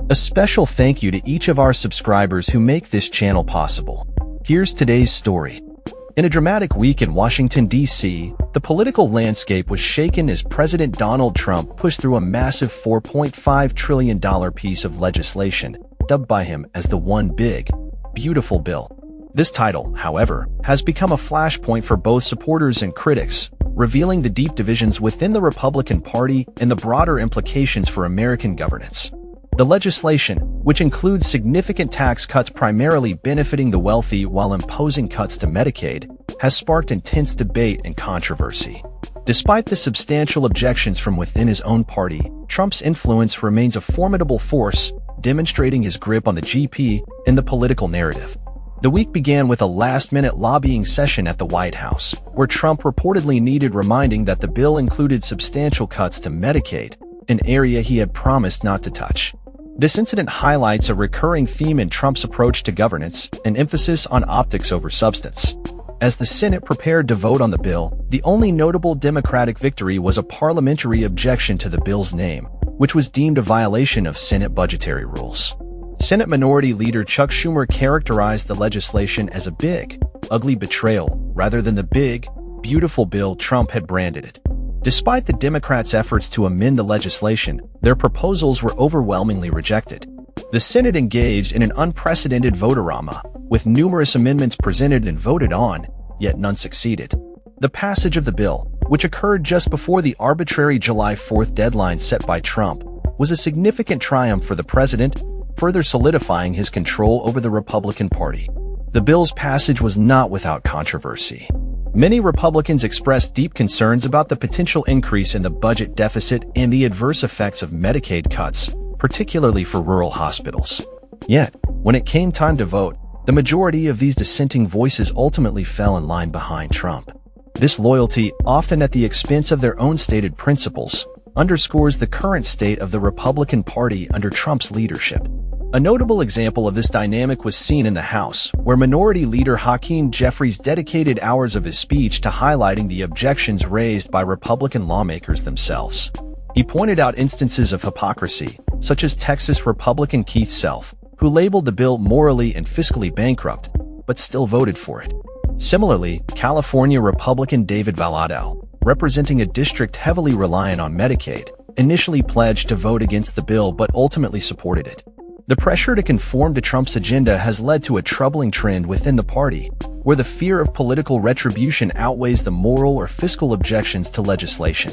A special thank you to each of our subscribers who make this channel possible. Here's today's story. In a dramatic week in Washington, D.C., the political landscape was shaken as President Donald Trump pushed through a massive $4.5 trillion piece of legislation, dubbed by him as the One Big, Beautiful Bill. This title, however, has become a flashpoint for both supporters and critics, revealing the deep divisions within the Republican Party and the broader implications for American governance. The legislation, which includes significant tax cuts primarily benefiting the wealthy while imposing cuts to Medicaid, has sparked intense debate and controversy. Despite the substantial objections from within his own party, Trump's influence remains a formidable force, demonstrating his grip on the GP and the political narrative. The week began with a last-minute lobbying session at the White House, where Trump reportedly needed reminding that the bill included substantial cuts to Medicaid, an area he had promised not to touch. This incident highlights a recurring theme in Trump's approach to governance, an emphasis on optics over substance. As the Senate prepared to vote on the bill, the only notable Democratic victory was a parliamentary objection to the bill's name, which was deemed a violation of Senate budgetary rules. Senate Minority Leader Chuck Schumer characterized the legislation as a big, ugly betrayal rather than the big, beautiful bill Trump had branded it. Despite the Democrats' efforts to amend the legislation, their proposals were overwhelmingly rejected. The Senate engaged in an unprecedented vote-a-rama, with numerous amendments presented and voted on, yet none succeeded. The passage of the bill, which occurred just before the arbitrary July 4th deadline set by Trump, was a significant triumph for the president, further solidifying his control over the Republican Party. The bill's passage was not without controversy. Many Republicans expressed deep concerns about the potential increase in the budget deficit and the adverse effects of Medicaid cuts, particularly for rural hospitals. Yet, when it came time to vote, the majority of these dissenting voices ultimately fell in line behind Trump. This loyalty, often at the expense of their own stated principles, underscores the current state of the Republican Party under Trump's leadership. A notable example of this dynamic was seen in the House, where Minority Leader Hakeem Jeffries dedicated hours of his speech to highlighting the objections raised by Republican lawmakers themselves. He pointed out instances of hypocrisy, such as Texas Republican Keith Self, who labeled the bill morally and fiscally bankrupt, but still voted for it. Similarly, California Republican David Valadao, representing a district heavily reliant on Medicaid, initially pledged to vote against the bill but ultimately supported it. The pressure to conform to Trump's agenda has led to a troubling trend within the party, where the fear of political retribution outweighs the moral or fiscal objections to legislation.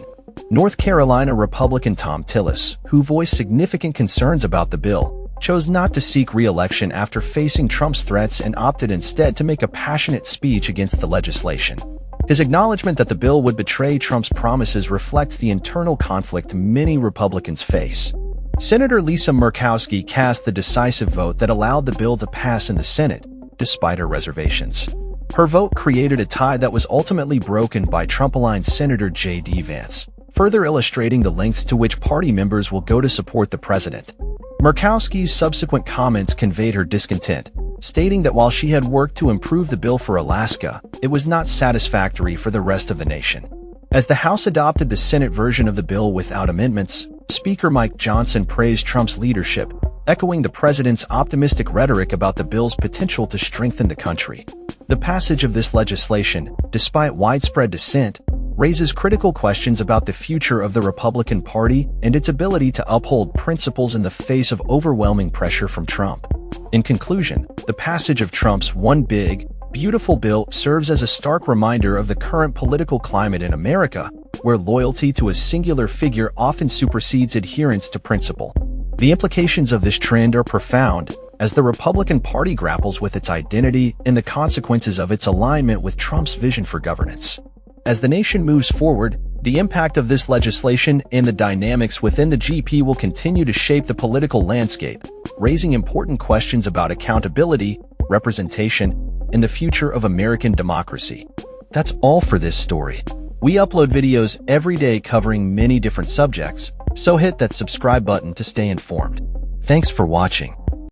North Carolina Republican Thom Tillis, who voiced significant concerns about the bill, chose not to seek re-election after facing Trump's threats and opted instead to make a passionate speech against the legislation. His acknowledgement that the bill would betray Trump's promises reflects the internal conflict many Republicans face. Senator Lisa Murkowski cast the decisive vote that allowed the bill to pass in the Senate, despite her reservations. Her vote created a tie that was ultimately broken by Trump-aligned Senator J.D. Vance, further illustrating the lengths to which party members will go to support the president. Murkowski's subsequent comments conveyed her discontent, stating that while she had worked to improve the bill for Alaska, it was not satisfactory for the rest of the nation. As the House adopted the Senate version of the bill without amendments, Speaker Mike Johnson praised Trump's leadership, echoing the president's optimistic rhetoric about the bill's potential to strengthen the country. The passage of this legislation, despite widespread dissent, raises critical questions about the future of the Republican Party and its ability to uphold principles in the face of overwhelming pressure from Trump. In conclusion, the passage of Trump's One Big, Beautiful Bill serves as a stark reminder of the current political climate in America, where loyalty to a singular figure often supersedes adherence to principle. The implications of this trend are profound, as the Republican Party grapples with its identity and the consequences of its alignment with Trump's vision for governance. As the nation moves forward, the impact of this legislation and the dynamics within the GP will continue to shape the political landscape, raising important questions about accountability, representation, and the future of American democracy. That's all for this story. We upload videos every day covering many different subjects, so hit that subscribe button to stay informed. Thanks for watching.